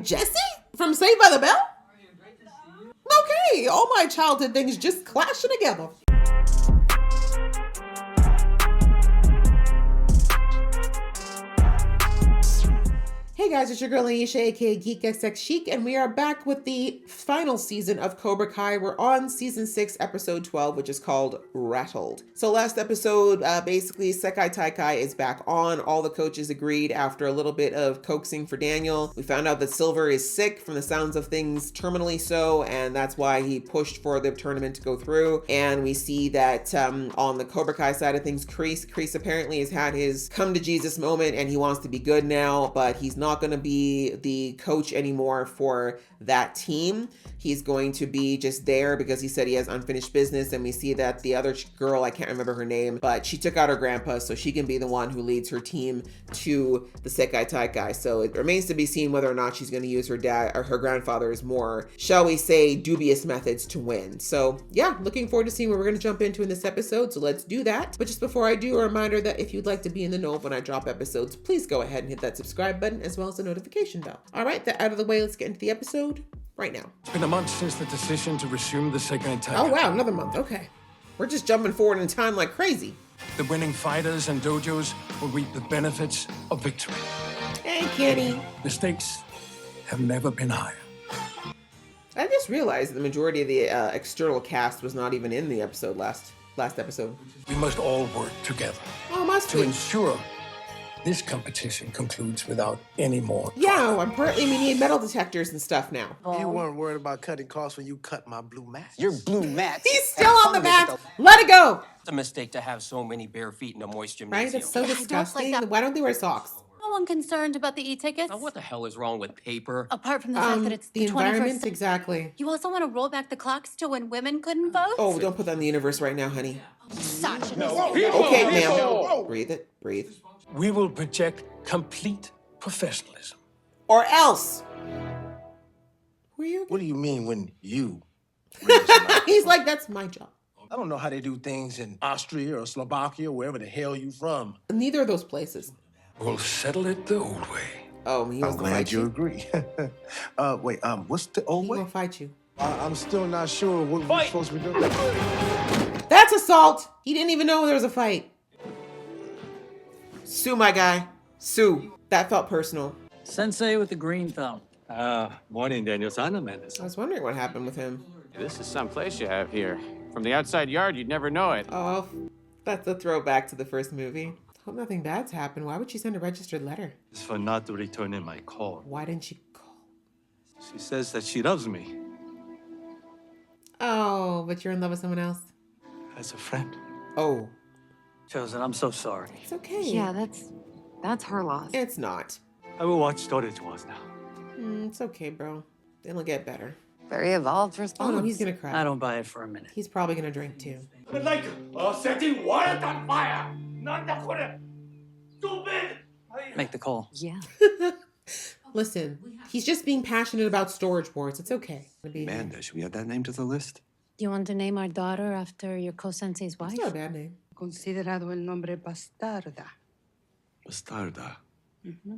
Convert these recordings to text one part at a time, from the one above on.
Jesse? From Saved by the Bell? Okay, all my childhood things just clashing together. Hey guys, it's your girl Aisha, aka Geek XX Chic, and we are back with the final season of Cobra Kai. We're on season 6, episode 12, which is called Rattled. So last episode, basically Sekai Taikai is back on. All the coaches agreed after a little bit of coaxing for Daniel. We found out that Silver is sick, from the sounds of things, terminally so, and that's why he pushed for the tournament to go through. And we see that on the Cobra Kai side of things, Kreese apparently has had his come to Jesus moment, and he wants to be good now, but he's not going to be the coach anymore for that team. He's going to be just there because he said he has unfinished business. And we see that the other girl, I can't remember her name, but she took out her grandpa, so she can be the one who leads her team to the Sekai Taikai. So it remains to be seen whether or not she's going to use her dad or her grandfather's more, shall we say, dubious methods to win. So yeah, looking forward to seeing what we're going to jump into in this episode. So let's do that. But just before I do, a reminder that if you'd like to be in the know of when I drop episodes, please go ahead and hit that subscribe button as well as the notification bell. All right, that out of the way, let's get into the episode right now. It's been a month since the decision to resume the Sekai Taikai. Oh wow, another month. Okay. We're just jumping forward in time like crazy. The winning fighters and dojos will reap the benefits of victory. Hey, Kenny. The stakes have never been higher. I just realized the majority of the external cast was not even in the episode last episode. We must all work together Oh, must to we? ensure this competition concludes without any more. Yeah, apparently we need metal detectors and stuff now. You weren't worried about cutting costs when you cut my blue mat. Your blue mat. He's still on the mat. Let it go. It's a mistake to have so many bare feet in a moist Right? gymnasium. That's so disgusting. that. Why don't they wear socks? No one concerned about the e-tickets? Now, what the hell is wrong with paper? Apart from the fact that it's The 21st environment, century. exactly. You also want to roll back the clocks to when women couldn't vote? Oh, don't put that in the universe right now, honey. Such Okay, ma'am. Breathe it. Breathe. We will project complete professionalism. Or else. Were you? What do you mean when you raise your mouth? He's like, that's my job. I don't know how they do things in Austria or Slovakia, wherever the hell you from. Neither of those places. We'll settle it the old way. Oh, he I'm wants to glad fight you you. agree. Wait, what's the old He way? will fight you. I'm still not sure what we're supposed to be doing. That's assault. He didn't even know there was a fight. Sue, my guy. Sue. That felt personal. Sensei with the green thumb. Morning, Daniel San. I was wondering what happened with him. This is some place you have here. From the outside yard, you'd never know it. Oh, that's a throwback to the first movie. Hope nothing bad's happened. Why would she send a registered letter? It's for not to return in my call. Why didn't she call? She says that she loves me Oh, but you're in love with someone else. as a friend. Oh, Chosen, I'm so sorry. it's okay. Yeah, that's her loss. It's not. I will watch Story to us now. It's okay, bro. It'll get better. Very evolved Oh response. no, he's gonna cry. I don't buy it for a minute. He's probably gonna drink too. Like setting water on fire. Stupid. Make the call. Yeah. Listen, he's just being passionate about storage wars. It's okay. Amanda, should we add that name to the list? You want to name our daughter after your co-sensei's wife? It's not a bad name. Considerado el nombre bastarda. Bastarda.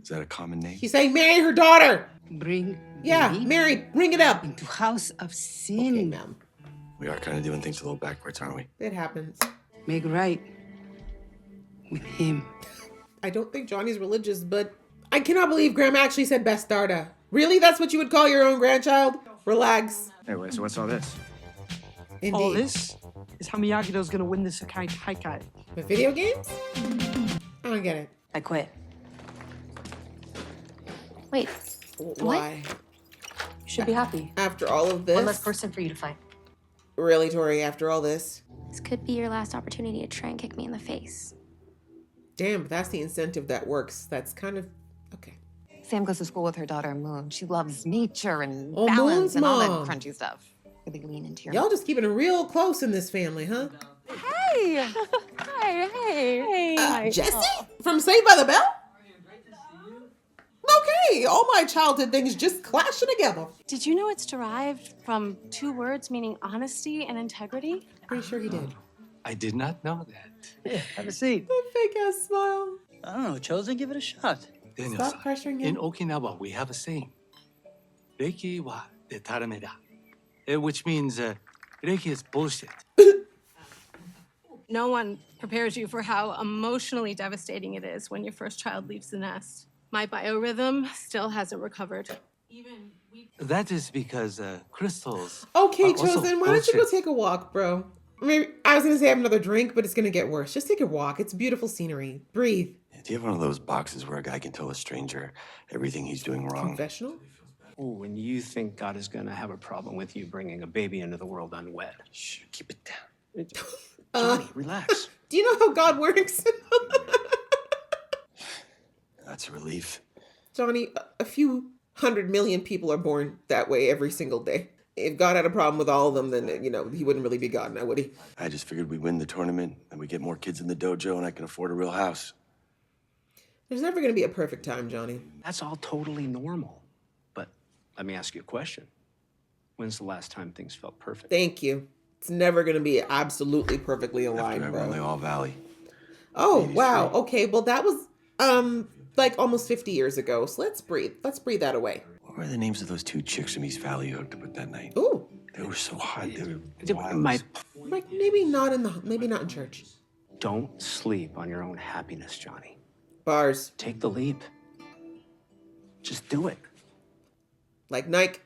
Is that a common name? He's saying marry her daughter. Bring Yeah, me marry. Bring it up. into house of Okay, sin. ma'am. We are kind of doing things a little backwards, aren't we? It happens. Make right with him. I don't think Johnny's religious, but I cannot believe Grandma actually said bastarda. Really? That's what you would call your own grandchild? Relax. Anyway, so what's all this? Indeed. All this is how Miyagido's gonna win the Sekai Taikai. With video games? I don't get it. I quit. Wait, Why? you should be happy. After all of this? One less person for you to fight. Really, Tori, after all this? This could be your last opportunity to try and kick me in the face. Damn, but that's the incentive that works. That's kind of... Okay. Sam goes to school with her daughter Moon. She loves nature and Oh, balance Moon's and all mom. that crunchy stuff. Really lean into your. Y'all just keeping it real close in this family, huh? Hey! Hi, hey! Jesse? From Saved by the Bell? Okay, all my childhood things just clashing together. Did you know it's derived from two words meaning honesty and integrity? Pretty sure he did. I did not know that. Yeah, have a seat. That fake ass smile. I don't know, Chosen, give it a shot. Daniel Stop San, pressuring in him. Okinawa, we have a saying. Reiki wa detarame da. Which means Reiki is bullshit. No one prepares you for how emotionally devastating it is when your first child leaves the nest. My biorhythm still hasn't recovered. That is because crystals. Okay, are also Chosen, why don't you go bullshit. take a walk, bro? Maybe I was gonna say have another drink, but it's gonna get worse. Just take a walk. It's beautiful scenery. Breathe. Do you have one of those boxes where a guy can tell a stranger everything he's doing wrong? Confessional? Oh, and you think God is gonna have a problem with you bringing a baby into the world unwed? Shh, keep it down. Johnny, relax. Do you know how God works? That's a relief. Johnny, a few 100 million people are born that way every single day. If God had a problem with all of them, then, you know, he wouldn't really be God now, would he? I just figured we win the tournament and we get more kids in the dojo and I can afford a real house. There's never going to be a perfect time, Johnny. That's all totally normal. But let me ask you a question. When's the last time things felt perfect? Thank you. It's never going to be absolutely perfectly aligned, After I run the All Valley. Oh, Baby's wow. free. Okay, well, that was, like almost 50 years ago. So let's breathe. Let's breathe that away. What were the names of those two chicks from East Valley you hooked up with that night? Ooh. They were so hot. They were My, Like, maybe not in church. don't sleep on your own happiness, Johnny. Bars. Take the leap. Just do it. Like Nike.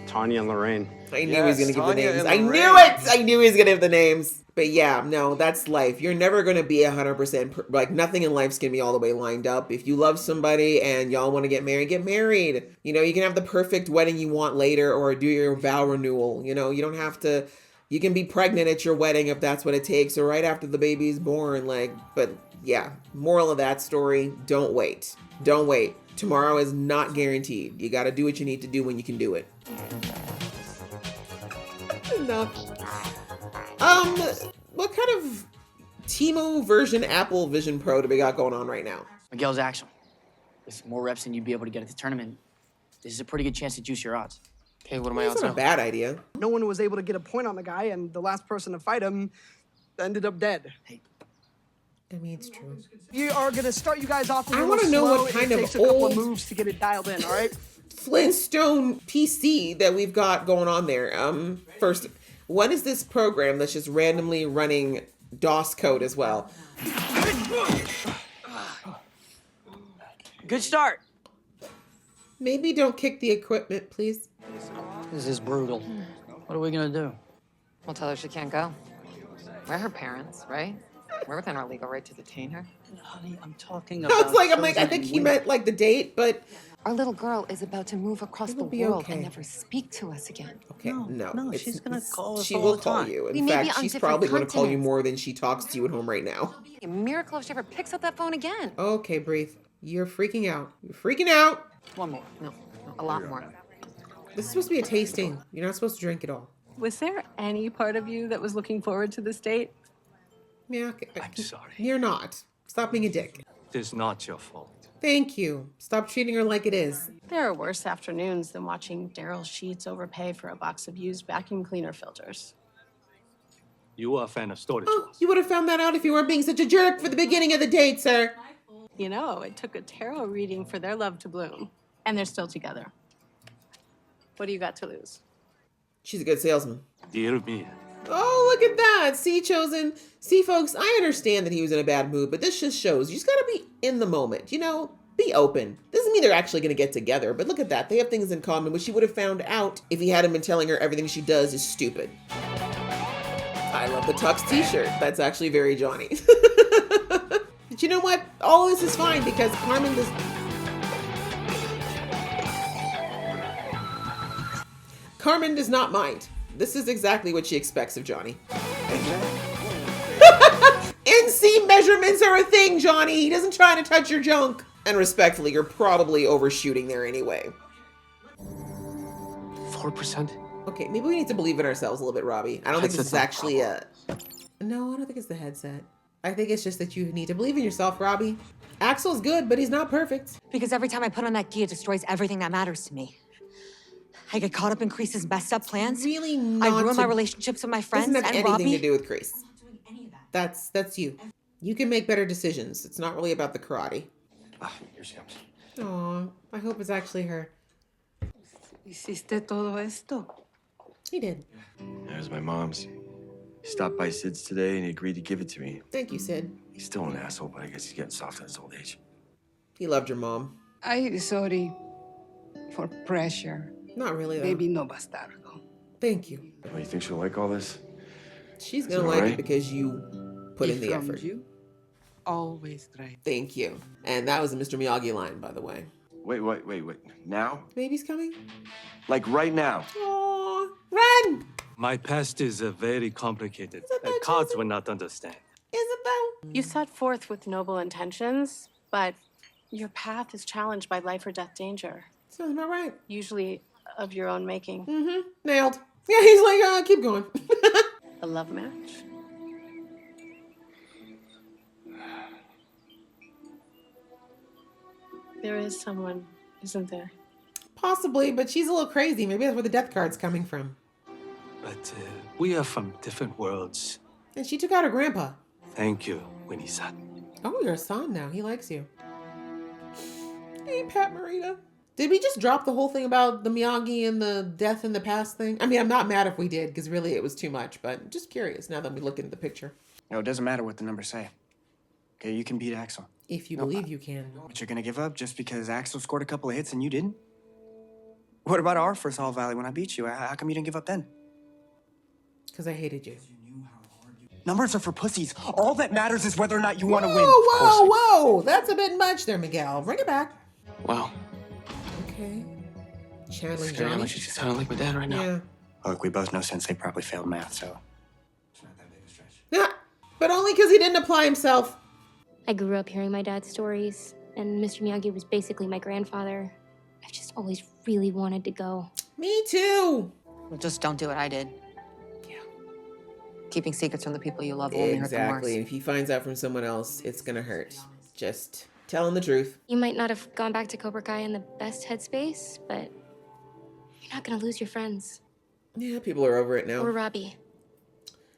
Tanya and Lorraine. I knew he was going to give the Tanya names. and I Lorraine. knew it. I knew he was going to have the names. But yeah, no, that's life. You're never going to be 100%. Like, nothing in life's going to be all the way lined up. If you love somebody and y'all want to get married, get married. You know, you can have the perfect wedding you want later or do your vow renewal. You know, you don't have to. You can be pregnant at your wedding if that's what it takes or right after the baby's born. Like, but yeah, moral of that story, don't wait. Don't wait. Tomorrow is not guaranteed. You got to do what you need to do when you can do it. Enough. What kind of Timo version Apple Vision Pro do we got going on right now? Miguel's Axel. With more reps than you'd be able to get at the tournament, this is a pretty good chance to juice your odds. Okay, what are my That's odds not now? a bad idea. No one was able to get a point on the guy, and the last person to fight him ended up dead. I mean, it's true. We are gonna start you guys off a I little wanna know slow. what kind it of takes a couple of old- moves to get it dialed in, all right? Flintstone PC that we've got going on there. First, what is this program that's just randomly running DOS code as well? Good start. Maybe don't kick the equipment, please. This is brutal. What are we gonna do? We'll tell her she can't go. We're her parents, right? We're within our legal right to detain her. Honey, I'm talking I about. was like, I'm like, I chosen think he women. meant like the date, but Our little girl is about to move across It the will be world okay. and never speak to us again. okay, no. No, she's gonna call us She all will the call time. you. We In may be fact, on she's different probably going to call you continents. more than she talks to you at home right now. A miracle if she ever picks up that phone again. Okay, breathe. You're freaking out. You're freaking out. One more. No, a lot more. This is supposed to be a tasting. You're not supposed to drink it all. Was there any part of you that was looking forward to this date? Yeah, okay. I'm sorry. You're not. Stop being a dick. It is not your fault. Thank you. Stop treating her like it is. There are worse afternoons than watching Daryl Sheets overpay for a box of used vacuum cleaner filters. You are a fan of storage Oh, wars. you would have found that out if you weren't being such a jerk for the beginning of the date, sir. You know, it took a tarot reading for their love to bloom, and they're still together. What do you got to lose? She's a good salesman. Dear me. Oh, look at that. See, Chosen. See, folks, I understand that he was in a bad mood, but this just shows you just gotta be in the moment, you know? Be open. Doesn't mean they're actually gonna get together, but look at that. They have things in common, which she would have found out if he hadn't been telling her everything she does is stupid. I love the Tux t-shirt. That's actually very Johnny. But you know what? All this is fine because Carmen does not mind. This is exactly what she expects of Johnny. NC measurements are a thing, Johnny. He doesn't try to touch your junk. And respectfully, you're probably overshooting there anyway. 4%? Okay, maybe we need to believe in ourselves a little bit, Robbie. I don't think this is actually a... No, I don't think it's the headset. I think it's just that you need to believe in yourself, Robbie. Axel's good, but he's not perfect. Because every time I put on that gi, it destroys everything that matters to me. I get caught up in Crease's messed up plans. Really I not ruin my to- relationships with my friends Doesn't have and anything Robbie. to do with Crease. That's you. You can make better decisions. It's not really about the karate. Here she comes. Aw, I hope it's actually her. ¿Hiciste todo esto? He did. That was my mom's. He stopped by Sid's today and he agreed to give it to me. Thank you, Sid. He's still an asshole, but I guess he's getting soft in his old age. He loved your mom. Ay, sorry for pressure. Not really, though. Baby no bastardo. Thank you. Well, you think she'll like all this? She's Is gonna it like right? it because you put in the From effort. you, always right. Thank you. And that was a Mr. Miyagi line, by the way. Wait. Now? Baby's coming? Like right now? Aww. Run! My past is very complicated. Cards will not understand. Is it though? You set forth with noble intentions, but your path is challenged by life or death danger, Sounds about right. usually of your own making. Mm-hmm. Nailed. Yeah, he's like, keep going. A love match? There is someone, isn't there? Possibly, but she's a little crazy. Maybe that's where the death card's coming from. But we are from different worlds. And she took out her grandpa. Thank you, Winnie-san. Oh, you're a son now. He likes you. Hey, Pat Morita. Did we just drop the whole thing about the Miyagi and the death in the past thing? I mean, I'm not mad if we did, because really it was too much, but just curious now that we look into the picture. No, it doesn't matter what the numbers say. Okay, you can beat Axel. If you believe you can. But you're gonna give up just because Axel scored a couple of hits and you didn't? What about our first All Valley when I beat you? How come you didn't give up then? Because I hated you. Numbers are for pussies. All that matters is whether or not you want to win. Whoa! That's a bit much there, Miguel. Bring it back. Wow. Okay. It's Channeling scary how Johnny. much you sound like my dad right now. Yeah. Look, we both know Sensei probably failed math, so. Yeah, but only because he didn't apply himself. I grew up hearing my dad's stories, and Mr. Miyagi was basically my grandfather. I've just always really wanted to go. Me too. Well, just don't do what I did. Yeah. Keeping secrets from the people you love will only hurt them Exactly. worse. And if he finds out from someone else, it's gonna hurt. Just tell him the truth. You might not have gone back to Cobra Kai in the best headspace, but you're not gonna lose your friends. Yeah, people are over it now. Or Robbie.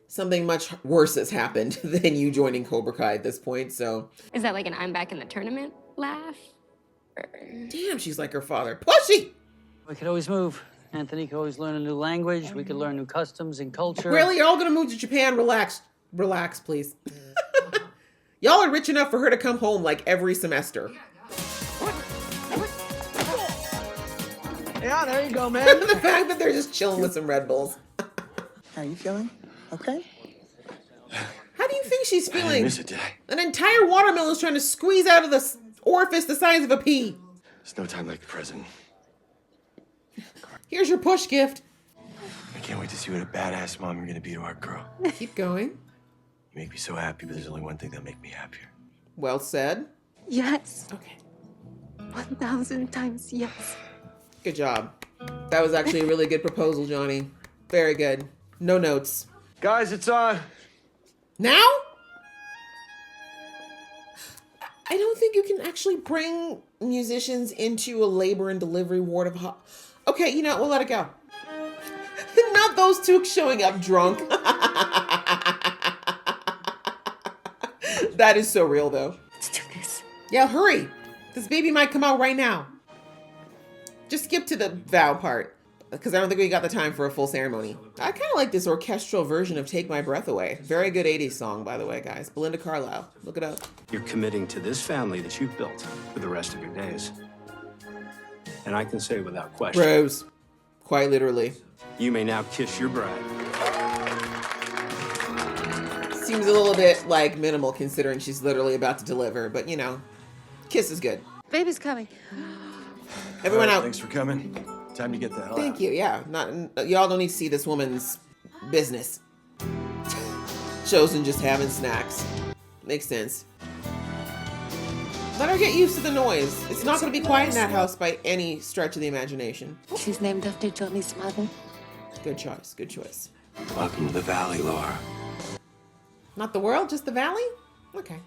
Something much worse has happened than you joining Cobra Kai at this point, so. Is that like an I'm back in the tournament laugh? Damn, she's like her father. Pushy! We could always move. Anthony could always learn a new language. We could learn new customs and culture. Really? You're all gonna move to Japan? Relax. Relax, please. Y'all are rich enough for her to come home like every semester. Yeah, there you go, man. The fact that they're just chilling with some Red Bulls. How are you feeling? Okay? How do you think she's I didn't feeling? miss it, did I? An entire watermelon is trying to squeeze out of the orifice the size of a pea. There's no time like the present. Here's your push gift. I can't wait to see what a badass mom you're gonna be to our girl. Keep going. You make me so happy, but there's only one thing that'll make me happier. Well said. Yes. Okay. 1,000 times yes. Good job. That was actually a really good proposal, Johnny. Very good. No notes. Guys, it's on. Now? I don't think you can actually bring musicians into a labor and delivery ward of Okay, you know what? We'll let it go. Not those two showing up drunk. That is so real, though. Let's do this. Yeah, hurry. This baby might come out right now. Just skip to the vow part, because I don't think we got the time for a full ceremony. I kind of like this orchestral version of Take My Breath Away. Very good 80s song, by the way, guys. Belinda Carlisle. Look it up. You're committing to this family that you've built for the rest of your days. And I can say without question, Rose. Quite literally. you may now kiss your bride. Seems a little bit, like, minimal considering she's literally about to deliver, but, you know, kiss is good. Baby's coming. Everyone out. Thanks for coming. Time to get the hell out. Thank you, yeah. Y'all don't need to see this woman's business. Chosen just having snacks. Makes sense. Let her get used to the noise. It's not going to be quiet in that house by any stretch of the imagination. She's named after Johnny's mother. Good choice, good choice. Welcome to the valley, Laura. Not the world, just the valley? Okay.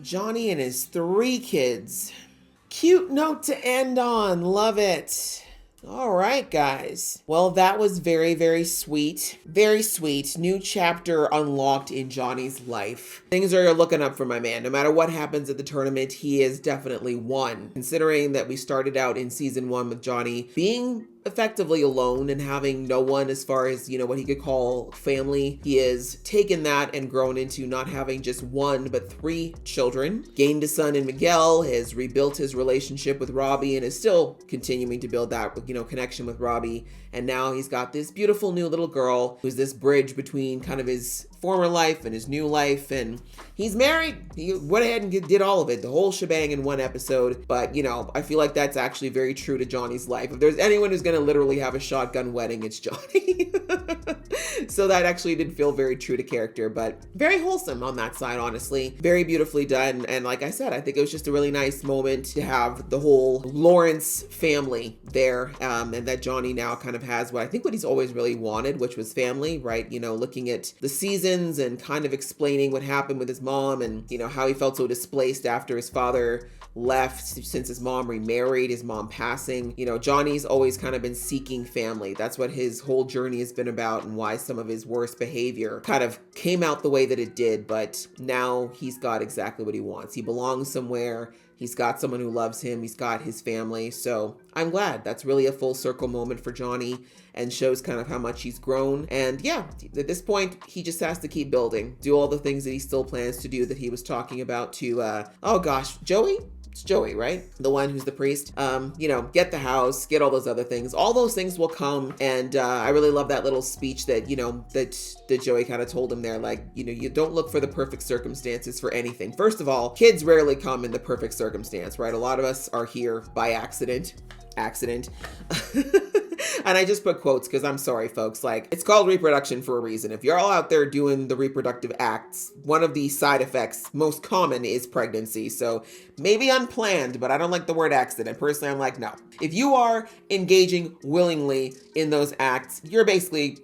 Johnny and his 3 kids. Cute note to end on. Love it. All right, guys. Well, that was very, very sweet. Very sweet. New chapter unlocked in Johnny's life. Things are looking up for my man. No matter what happens at the tournament, he is definitely won. Considering that we started out in season 1 with Johnny being effectively alone and having no one as far as, what he could call family. He has taken that and grown into not having just 1, but 3 children. Gained a son in Miguel, has rebuilt his relationship with Robbie, and is still continuing to build that, connection with Robbie. And now he's got this beautiful new little girl who's this bridge between kind of his former life and his new life. And he's married. He went ahead and did all of it, the whole shebang in 1 episode. But, I feel like that's actually very true to Johnny's life. If there's anyone who's going to literally have a shotgun wedding, it's Johnny. So that actually did feel very true to character, but very wholesome on that side, honestly. Very beautifully done. And like I said, I think it was just a really nice moment to have the whole Lawrence family there, and that Johnny now kind of has what he's always really wanted, which was family, right? Looking at the seasons and kind of explaining what happened with his mom and, how he felt so displaced after his father left since his mom remarried, his mom passing. Johnny's always kind of been seeking family. That's what his whole journey has been about, and why some of his worst behavior kind of came out the way that it did. But now he's got exactly what he wants. He belongs somewhere. He's got someone who loves him. He's got his family. So I'm glad. That's really a full circle moment for Johnny and shows kind of how much he's grown. And yeah, at this point, he just has to keep building, do all the things that he still plans to do that he was talking about to, Joey? It's Joey, right? The one who's the priest. Get the house, get all those other things. All those things will come. And I really love that little speech that, that Joey kind of told him there. Like, you don't look for the perfect circumstances for anything. First of all, kids rarely come in the perfect circumstance, right? A lot of us are here by accident. And I just put quotes because I'm sorry, folks. Like, it's called reproduction for a reason. If you're all out there doing the reproductive acts, one of the side effects, most common, is pregnancy. So maybe unplanned, but I don't like the word accident. Personally, I'm like, no. If you are engaging willingly in those acts, you're basically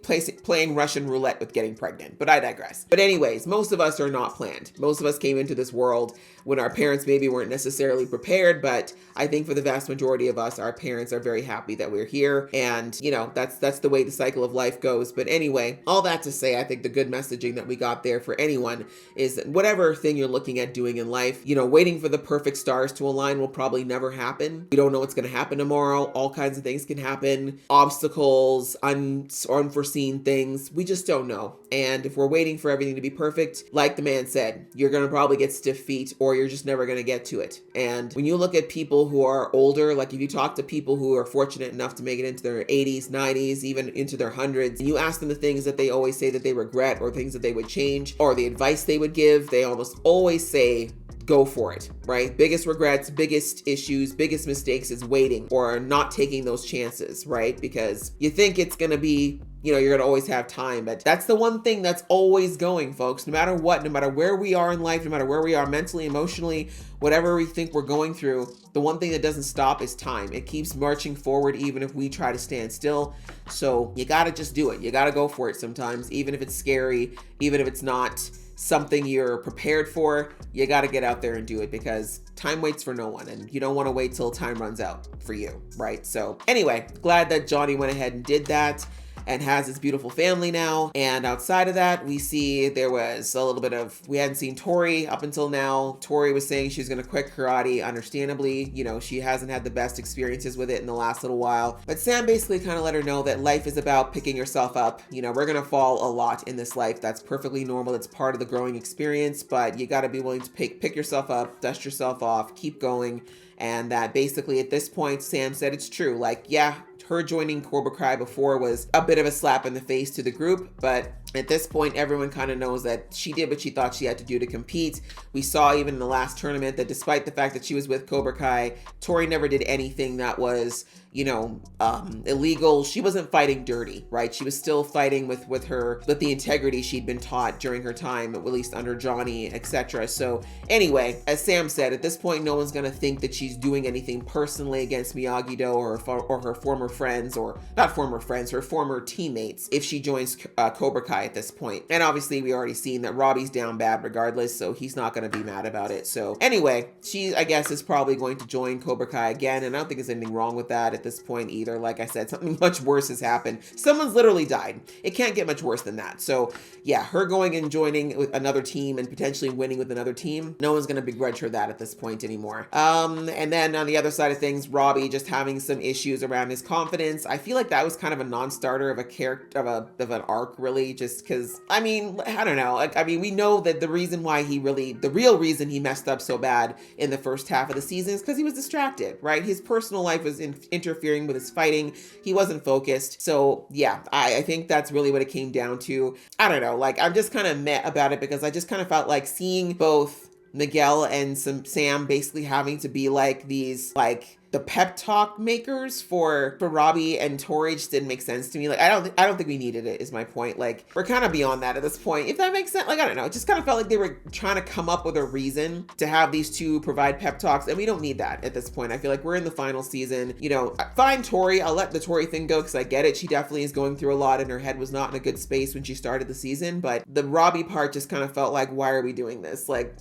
playing Russian roulette with getting pregnant. But I digress. But anyways, most of us are not planned. Most of us came into this world when our parents maybe weren't necessarily prepared, but I think for the vast majority of us, our parents are very happy that we're here. And, that's the way the cycle of life goes. But anyway, all that to say, I think the good messaging that we got there for anyone is that whatever thing you're looking at doing in life, waiting for the perfect stars to align will probably never happen. We don't know what's going to happen tomorrow. All kinds of things can happen. Obstacles, unforeseen things. We just don't know. And if we're waiting for everything to be perfect, like the man said, you're going to probably get stiff feet, or you're just never going to get to it. And when you look at people who are older, like if you talk to people who are fortunate enough to make it into their 80s, 90s, even into their hundreds, and you ask them the things that they always say that they regret, or things that they would change, or the advice they would give, they almost always say, go for it, right? Biggest regrets, biggest issues, biggest mistakes is waiting or not taking those chances, right? Because you think it's going to be, you're going to always have time, but that's the one thing that's always going, folks. No matter what, no matter where we are in life, no matter where we are mentally, emotionally, whatever we think we're going through, the one thing that doesn't stop is time. It keeps marching forward even if we try to stand still. So you got to just do it. You got to go for it sometimes, even if it's scary, even if it's not something you're prepared for. You got to get out there and do it, because time waits for no one, and you don't want to wait till time runs out for you, right? So anyway, glad that Johnny went ahead and did that and has his beautiful family now. And outside of that, we see there was a little bit of, we hadn't seen Tori up until now. Tori was saying she's going to quit karate. Understandably, she hasn't had the best experiences with it in the last little while. But Sam basically kind of let her know that life is about picking yourself up. We're going to fall a lot in this life. That's perfectly normal. It's part of the growing experience, but you got to be willing to pick yourself up, dust yourself off, keep going. And that basically at this point, Sam said it's true. Like, yeah, her joining Cobra Kai before was a bit of a slap in the face to the group, but at this point, everyone kind of knows that she did what she thought she had to do to compete. We saw even in the last tournament that despite the fact that she was with Cobra Kai, Tori never did anything that was, illegal. She wasn't fighting dirty, right? She was still fighting with the integrity she'd been taught during her time, at least under Johnny, etc. So anyway, as Sam said, at this point, no one's going to think that she's doing anything personally against Miyagi-Do or her former friends, or not former friends, her former teammates, if she joins Cobra Kai. Kai at this point. And obviously we already seen that Robbie's down bad regardless, so he's not going to be mad about it. So anyway, she, I guess, is probably going to join Cobra Kai again, and I don't think there's anything wrong with that at this point either. Like I said, something much worse has happened. Someone's literally died. It can't get much worse than that. So yeah, her going and joining with another team and potentially winning with another team, no one's going to begrudge her that at this point anymore. And then on the other side of things, Robbie just having some issues around his confidence. I feel like that was kind of a non-starter of a character, of an arc, really, just because, I mean, I don't know. Like, I mean, we know that the reason why he really, the real reason he messed up so bad in the first half of the season is because he was distracted, right? His personal life was interfering with his fighting. He wasn't focused. So yeah, I think that's really what it came down to. I don't know, like, I'm just kind of meh about it because I just kind of felt like seeing both Miguel and Sam basically having to be like these, like, the pep talk makers for Robbie and Tori just didn't make sense to me. Like, I don't think we needed it, is my point. Like, we're kind of beyond that at this point, if that makes sense. Like, I don't know. It just kind of felt like they were trying to come up with a reason to have these two provide pep talks, and we don't need that at this point. I feel like we're in the final season. You know, fine, Tori. I'll let the Tori thing go because I get it. She definitely is going through a lot and her head was not in a good space when she started the season. But the Robbie part just kind of felt like, why are we doing this? Like,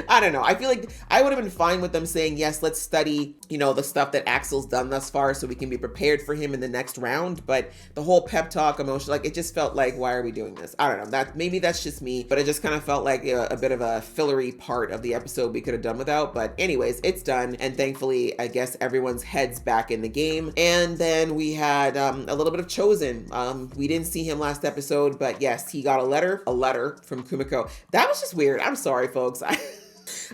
I don't know. I feel like I would have been fine with them saying, yes, let's study, you know, the stuff that Axel's done thus far so we can be prepared for him in the next round. But the whole pep talk emotion, like, it just felt like, why are we doing this? I don't know. That maybe that's just me, but it just kind of felt like a bit of a fillery part of the episode we could have done without. But anyways, it's done. And thankfully, I guess everyone's heads back in the game. And then we had a little bit of Chosen. We didn't see him last episode, but yes, he got a letter from Kumiko. That was just weird. I'm sorry, folks.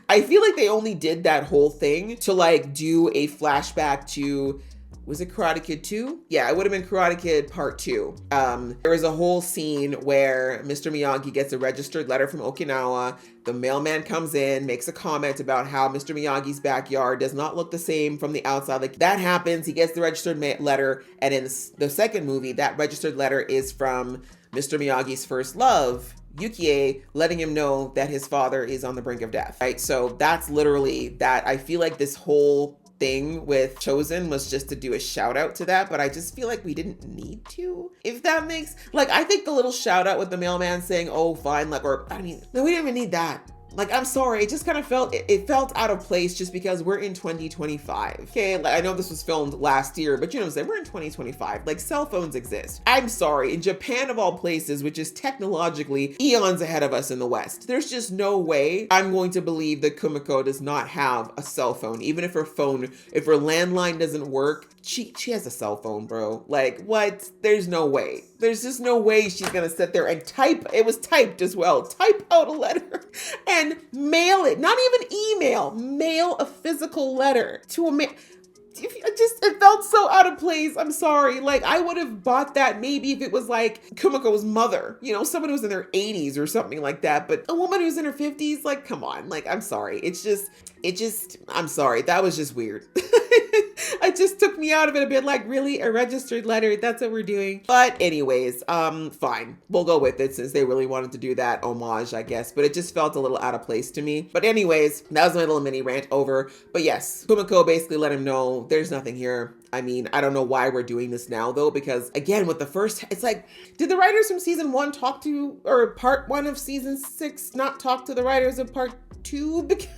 I feel like they only did that whole thing to, like, do a flashback to, was it Karate Kid 2? Yeah, it would have been Karate Kid Part 2. There was a whole scene where Mr. Miyagi gets a registered letter from Okinawa. The mailman comes in, makes a comment about how Mr. Miyagi's backyard does not look the same from the outside. Like, that happens. He gets the registered letter. And in the second movie, that registered letter is from Mr. Miyagi's first love, Yukie, letting him know that his father is on the brink of death, right? So that's literally that. I feel like this whole thing with Chosen was just to do a shout out to that, but I just feel like we didn't need to, if that makes, like, I think the little shout out with the mailman saying, oh, fine, like, or, I mean, no, we didn't even need that. Like, I'm sorry, it just kind of felt, it felt out of place just because we're in 2025. Okay, like, I know this was filmed last year, but you know what I'm saying? We're in 2025. Like, cell phones exist. I'm sorry, in Japan of all places, which is technologically eons ahead of us in the West, there's just no way I'm going to believe that Kumiko does not have a cell phone. Even if her phone, if her landline doesn't work, she has a cell phone, bro. Like, what? There's no way. There's just no way she's gonna sit there and type, it was typed as well, type out a letter and mail it, not even email, mail a physical letter to a man. It felt so out of place. I'm sorry. Like, I would have bought that maybe if it was like Kumiko's mother, you know, someone who's in their 80s or something like that. But a woman who's in her 50s, like, come on. Like, I'm sorry. I'm sorry. That was just weird. It just took me out of it a bit, like, really, a registered letter, that's what we're doing. But anyways, fine, we'll go with it since they really wanted to do that homage, I guess, but it just felt a little out of place to me. But anyways, that was my little mini rant over. But yes, Kumiko basically let him know there's nothing here. I mean, I don't know why we're doing this now though, because again, with the first, it's like, did the writers from season 1 talk to, or part 1 of season 6 not talk to the writers of part 2? Because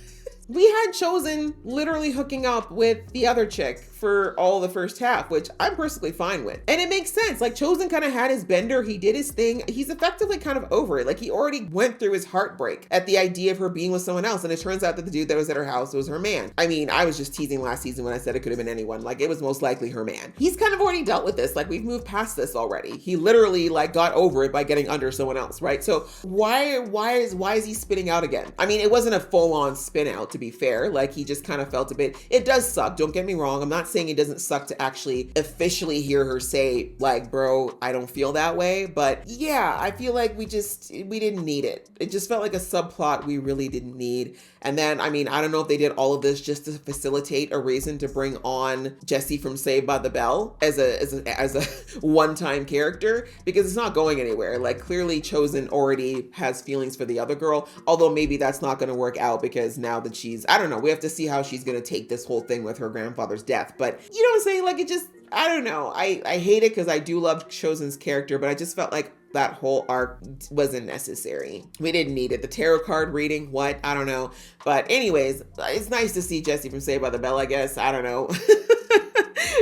we had Chosen literally hooking up with the other chick for all the first half, which I'm personally fine with. And it makes sense. Like, Chosen kind of had his bender. He did his thing. He's effectively kind of over it. Like, he already went through his heartbreak at the idea of her being with someone else. And it turns out that the dude that was at her house was her man. I mean, I was just teasing last season when I said it could have been anyone. Like, it was most likely her man. He's kind of already dealt with this. Like, we've moved past this already. He literally, like, got over it by getting under someone else, right? So why is he spinning out again? I mean, it wasn't a full-on spin out, to be fair. Like, he just kind of felt a bit, it does suck. Don't get me wrong. I'm not saying it doesn't suck to actually officially hear her say, like, bro, I don't feel that way. But yeah, I feel like we didn't need it. It just felt like a subplot we really didn't need. And then, I mean, I don't know if they did all of this just to facilitate a reason to bring on Jesse from Saved by the Bell as a one-time character, because it's not going anywhere. Like, clearly Chosen already has feelings for the other girl, although maybe that's not going to work out because now that she's, I don't know, we have to see how she's going to take this whole thing with her grandfather's death. But you know what I'm saying? Like, it just, I don't know. I hate it because I do love Chosen's character, but I just felt like, that whole arc wasn't necessary. We didn't need it. The tarot card reading, what? I don't know. But anyways, it's nice to see Jesse from Saved by the Bell, I guess. I don't know.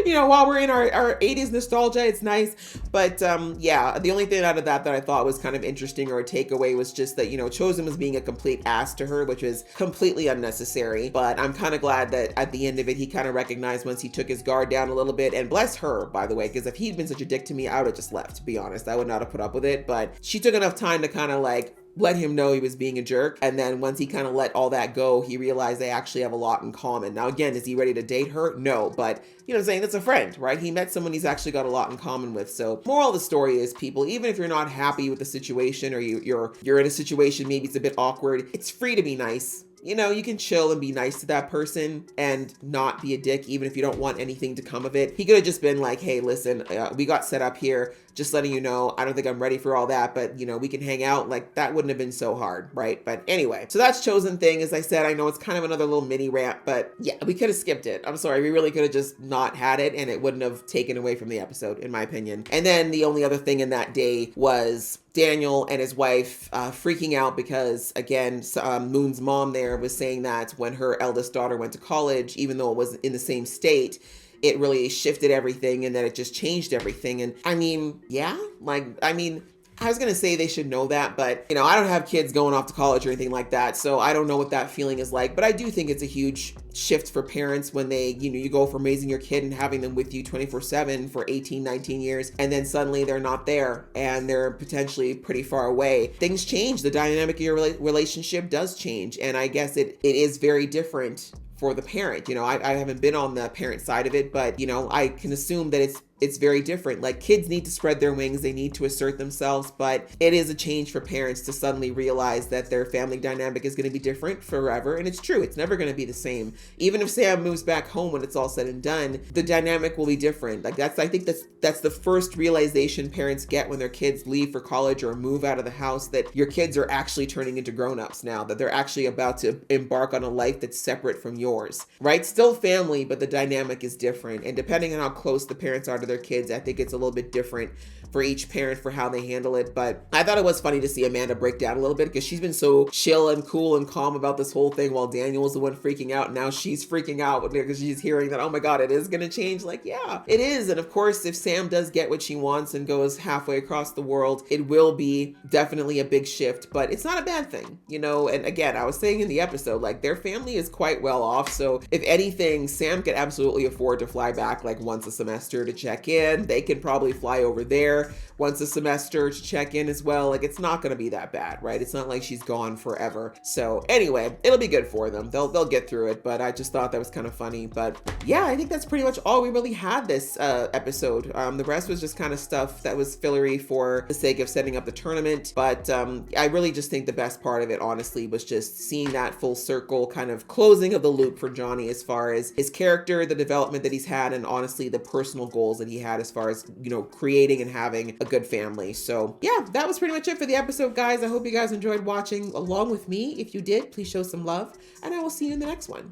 You know, while we're in our 80s nostalgia, it's nice. But yeah, the only thing out of that I thought was kind of interesting or a takeaway was just that, you know, Chosen was being a complete ass to her, which was completely unnecessary. But I'm kind of glad that at the end of it, he kind of recognized once he took his guard down a little bit. And bless her, by the way, because if he'd been such a dick to me, I would have just left, to be honest. I would not have put up with it. But she took enough time to kind of like let him know he was being a jerk. And then once he kind of let all that go, he realized they actually have a lot in common. Now, again, is he ready to date her? No, but you know what I'm saying? That's a friend, right? He met someone he's actually got a lot in common with. So moral of the story is, people, even if you're not happy with the situation or you're in a situation, maybe it's a bit awkward, it's free to be nice. You know, you can chill and be nice to that person and not be a dick, even if you don't want anything to come of it. He could have just been like, hey, listen, we got set up here. Just letting you know, I don't think I'm ready for all that, but you know, we can hang out. Like, that wouldn't have been so hard, right? But anyway, so that's Chosen thing. As I said, I know it's kind of another little mini rant, but yeah, we could have skipped it. I'm sorry. We really could have just not had it, and it wouldn't have taken away from the episode, in my opinion. And then the only other thing in that day was Daniel and his wife freaking out because, again, Moon's mom there was saying that when her eldest daughter went to college, even though it was in the same state, it really shifted everything and that it just changed everything. And I mean, yeah, like, I mean, I was going to say they should know that, but you know, I don't have kids going off to college or anything like that. So I don't know what that feeling is like, but I do think it's a huge shift for parents when they, you know, you go from raising your kid and having them with you 24/7 for 18, 19 years, and then suddenly they're not there and they're potentially pretty far away. Things change. The dynamic of your relationship does change. And I guess it is very different for the parent. You know, I haven't been on the parent side of it, but you know, I can assume that it's very different. Like, kids need to spread their wings, they need to assert themselves, but it is a change for parents to suddenly realize that their family dynamic is going to be different forever. And it's true, it's never going to be the same. Even if Sam moves back home when it's all said and done, the dynamic will be different. Like, I think that's the first realization parents get when their kids leave for college or move out of the house, that your kids are actually turning into grown-ups now, that they're actually about to embark on a life that's separate from yours, right? Still family, but the dynamic is different. And depending on how close the parents are to their kids, I think it's a little bit different for each parent for how they handle it. But I thought it was funny to see Amanda break down a little bit, because she's been so chill and cool and calm about this whole thing while Daniel was the one freaking out. Now she's freaking out because she's hearing that, oh my God, it is going to change. Like, yeah, it is. And of course, if Sam does get what she wants and goes halfway across the world, it will be definitely a big shift, but it's not a bad thing, you know? And again, I was saying in the episode, like, their family is quite well off. So if anything, Sam could absolutely afford to fly back like once a semester to check in. They can probably fly over there once a semester to check in as well. Like, it's not going to be that bad, right? It's not like she's gone forever. So anyway, it'll be good for them. They'll get through it, but I just thought that was kind of funny. But yeah, I think that's pretty much all we really had this episode. The rest was just kind of stuff that was fillery for the sake of setting up the tournament. But I really just think the best part of it, honestly, was just seeing that full circle kind of closing of the loop for Johnny as far as his character, the development that he's had, and honestly, the personal goals that he had as far as, you know, creating and having a good family. So yeah, that was pretty much it for the episode, guys. I hope you guys enjoyed watching along with me. If you did, please show some love, and I will see you in the next one.